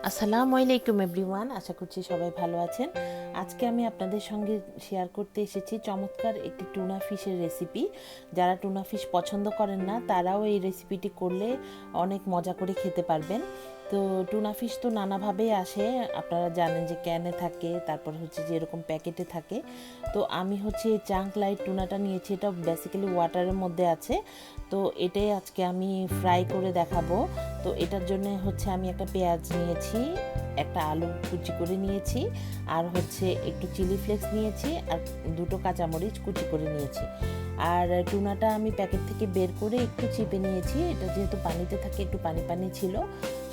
আসসালামু আলাইকুম এভরিওয়ান, আশা করছি সবাই ভালো আছেন। আজকে আমি আপনাদের সঙ্গে শেয়ার করতে এসেছি চমৎকার একটি টুনা ফিশের রেসিপি। যারা টুনা ফিশ পছন্দ করেন না তারাও এই রেসিপিটি করলে অনেক মজা করে খেতে পারবেন। তো টুনা ফিশ তো নানাভাবেই আসে, আপনারা জানেন যে ক্যানে থাকে, তারপর হচ্ছে যে এরকম প্যাকেটে থাকে। তো আমি হচ্ছে চাঙ্ক লাইট টুনাটা নিয়েছি, এটা বেসিক্যালি ওয়াটারের মধ্যে আছে। তো এটাই আজকে আমি ফ্রাই করে দেখাবো। তো এটার জন্য হচ্ছে আমি একটা পেঁয়াজ নিয়েছি, একটা আলু কুচি করে নিয়েছি, আর হচ্ছে একটু চিলি ফ্লেক্স নিয়েছি, আর দুটো কাঁচামরিচ কুচি করে নিয়েছি। আর টুনাটা আমি প্যাকেট থেকে বের করে একটু চিপে নিয়েছি, এটা যেহেতু পানিতে থাকে একটু পানি পানি ছিল,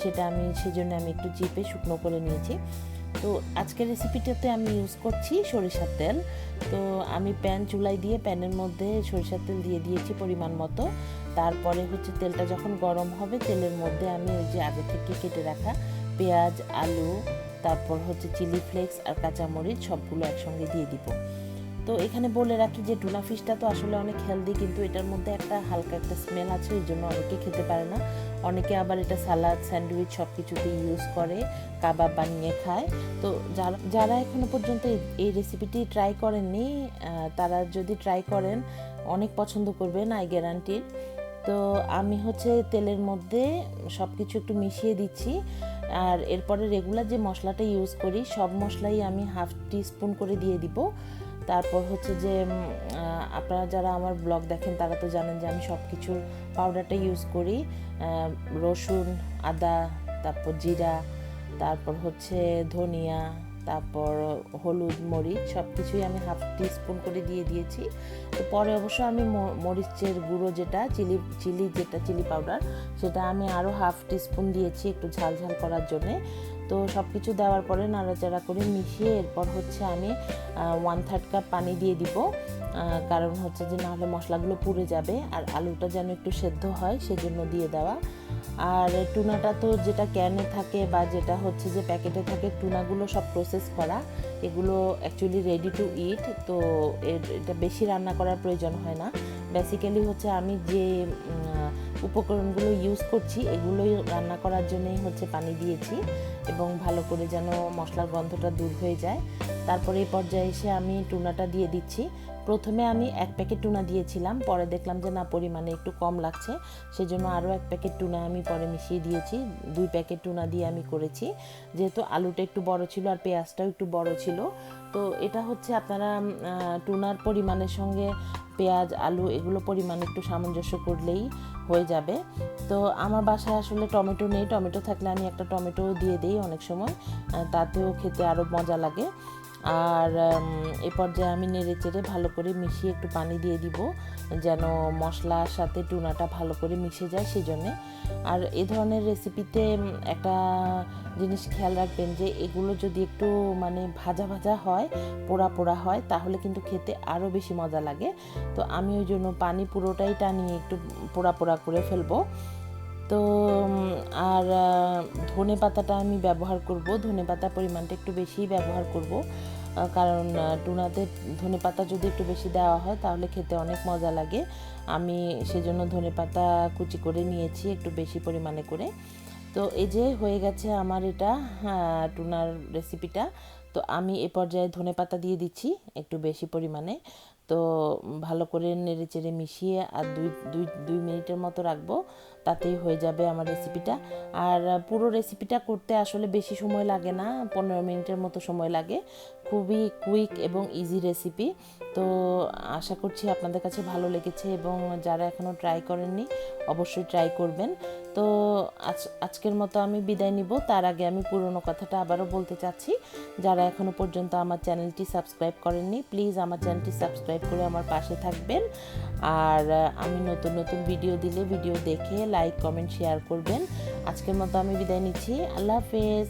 সেটা আমি সেজন্য আমি একটু চিপে শুকনো করে নিয়েছি। তো আজকের রেসিপিটাতে আমি ইউজ করছি সরিষার তেল। তো আমি প্যান চুলায় দিয়ে প্যানের মধ্যে সরিষার তেল দিয়ে দিয়েছি পরিমাণ মতো। তারপরে হচ্ছে তেলটা যখন গরম হবে তেলের মধ্যে আমি ওই যে আগে থেকে কেটে রাখা পেঁয়াজ, আলু, তারপর হচ্ছে চিলি ফ্লেক্স আর কাঁচামরিচ সবগুলো একসঙ্গে দিয়ে দিব। তো এখানে বলে রাখি যে টুনা ফিশটা তো আসলে অনেক হেলদি, কিন্তু এটার মধ্যে একটা হালকা একটা স্মেল আছে, ওই জন্য অনেকে খেতে পারে না। অনেকে আবার এটা সালাদ, স্যান্ডউইচ সব কিছুতে ইউজ করে, কাবাব বানিয়ে খায়। তো যারা যারা এখনো পর্যন্ত এই রেসিপিটি ট্রাই করেননি, তারা যদি ট্রাই করেন অনেক পছন্দ করবেন, আই গ্যারান্টি। তো আমি হচ্ছে তেলের মধ্যে সব কিছু একটু মিশিয়ে দিচ্ছি। আর এরপরে রেগুলার যে মশলাটা ইউজ করি সব মশলাই আমি হাফ টিস্পুন করে দিয়ে দিব। তারপর হচ্ছে যে আপনারা যারা আমার ব্লগ দেখেন তারা তো জানেন যে আমি সব কিছুর পাউডারটা ইউজ করি। রসুন, আদা, তারপর জিরা, তারপর হচ্ছে ধনিয়া, তারপর হলুদ, মরিচ সব কিছুই আমি হাফ টিস্পুন করে দিয়ে দিয়েছি। তো পরে অবশ্য আমি মরিচের গুঁড়ো যেটা চিলি পাউডার, সেটা আমি আরও হাফ টিস্পুন দিয়েছি একটু ঝাল ঝাল করার জন্যে। তো সব কিছু দেওয়ার পরে নাড়াচাড়া করে মিশিয়ে এরপর হচ্ছে আমি 1/3 কাপ পানি দিয়ে দিব, কারণ হচ্ছে যে নাহলে মশলাগুলো পুড়ে যাবে, আর আলুটা যেন একটু সেদ্ধ হয় সেজন্য দিয়ে দেওয়া। আর টুনাটা তো যেটা ক্যানে থাকে বা যেটা হচ্ছে যে প্যাকেটে থাকে, টুনাগুলো সব প্রসেস করা, এগুলো অ্যাকচুয়ালি রেডি টু ইট। তো এটা বেশি রান্না করার প্রয়োজন হয় না। বেসিক্যালি হচ্ছে আমি যে উপকরণগুলো ইউজ করছি এগুলোই রান্না করার জন্যই হচ্ছে পানি দিয়েছি, এবং ভালো করে যেন মশলার গন্ধটা দূর হয়ে যায়। তারপরে এই পর্যায়ে এসে আমি টুনাটা দিয়ে দিচ্ছি। প্রথমে আমি 1 প্যাকেট টুনা দিয়েছিলাম, পরে দেখলাম যে না, পরিমাণে একটু কম লাগছে, সেজন্য আরও 1 প্যাকেট টুনা আমি পরে মিশিয়ে দিয়েছি। 2 প্যাকেট টুনা দিয়ে আমি করেছি, যেহেতু আলুটা একটু বড় ছিল আর পেঁয়াজটাও একটু বড় ছিল। তো এটা হচ্ছে আপনারা টুনার পরিমাণের সঙ্গে পেঁয়াজ, আলু এগুলো পরিমাণ একটু সামঞ্জস্য করলেই হয়ে যাবে। তো আমার বাসায় আসলে টমেটো নেই, টমেটো থাকলে আমি একটা টমেটো দিয়ে দিই অনেক সময়, তাতেও খেতে আরও মজা লাগে। আর এ পর্যায়ে আমি নেড়ে চেড়ে ভালো করে মিশিয়ে একটু পানি দিয়ে দিব, যেন মশলার সাথে টুনাটা ভালো করে মিশে যায় সেজন্যে। আর এ ধরনের রেসিপিতে একটা জিনিস খেয়াল রাখবেন যে এগুলো যদি একটু মানে ভাজা ভাজা হয়, পোড়া পোড়া হয়, তাহলে কিন্তু খেতে আরও বেশি মজা লাগে। তো আমি ওই জন্য পানি পুরোটাই টানিয়ে একটু পোড়া পোড়া করে ফেলবো। তো আর ধনে পাতাটা আমি ব্যবহার করব, ধনে পাতার পরিমাণটা একটু বেশিই ব্যবহার করব, কারণ টুনাতে ধনে পাতা যদি একটু বেশি দেওয়া হয় তাহলে খেতে অনেক মজা লাগে। আমি সেজন্য ধনে পাতা কুচি করে নিয়েছি একটু বেশি পরিমাণে করে। তো এই যে হয়ে গেছে আমার এটা টুনার রেসিপিটা। তো আমি এ পর্যায়ে ধনেপাতা দিয়ে দিচ্ছি একটু বেশি পরিমাণে। তো ভালো করে নেড়ে চেড়ে মিশিয়ে আর দুই মিনিটের মতো রাখবো, তাতেই হয়ে যাবে আমার রেসিপিটা। আর পুরো রেসিপিটা করতে আসলে বেশি সময় লাগে না, 15 মিনিটের মতো সময় লাগে। খুবই কুইক এবং ইজি রেসিপি। তো আশা করছি আপনাদের কাছে ভালো লেগেছে, এবং যারা এখনও ট্রাই করেননি অবশ্যই ট্রাই করবেন। তো আজকের মতো আমি বিদায় নিব। তার আগে আমি পুরনো কথাটা আবারও বলতে চাচ্ছি, যারা এখনও পর্যন্ত আমার চ্যানেলটি সাবস্ক্রাইব করেননি প্লিজ আমার চ্যানেলটি সাবস্ক্রাইব করে আমার পাশে থাকবেন। আর আমি নতুন নতুন ভিডিও দিলে ভিডিও দেখে লাইক, কমেন্ট, শেয়ার করবেন। আজকের মতো আমি বিদায় নিচ্ছি। আল্লাহ হাফেজ।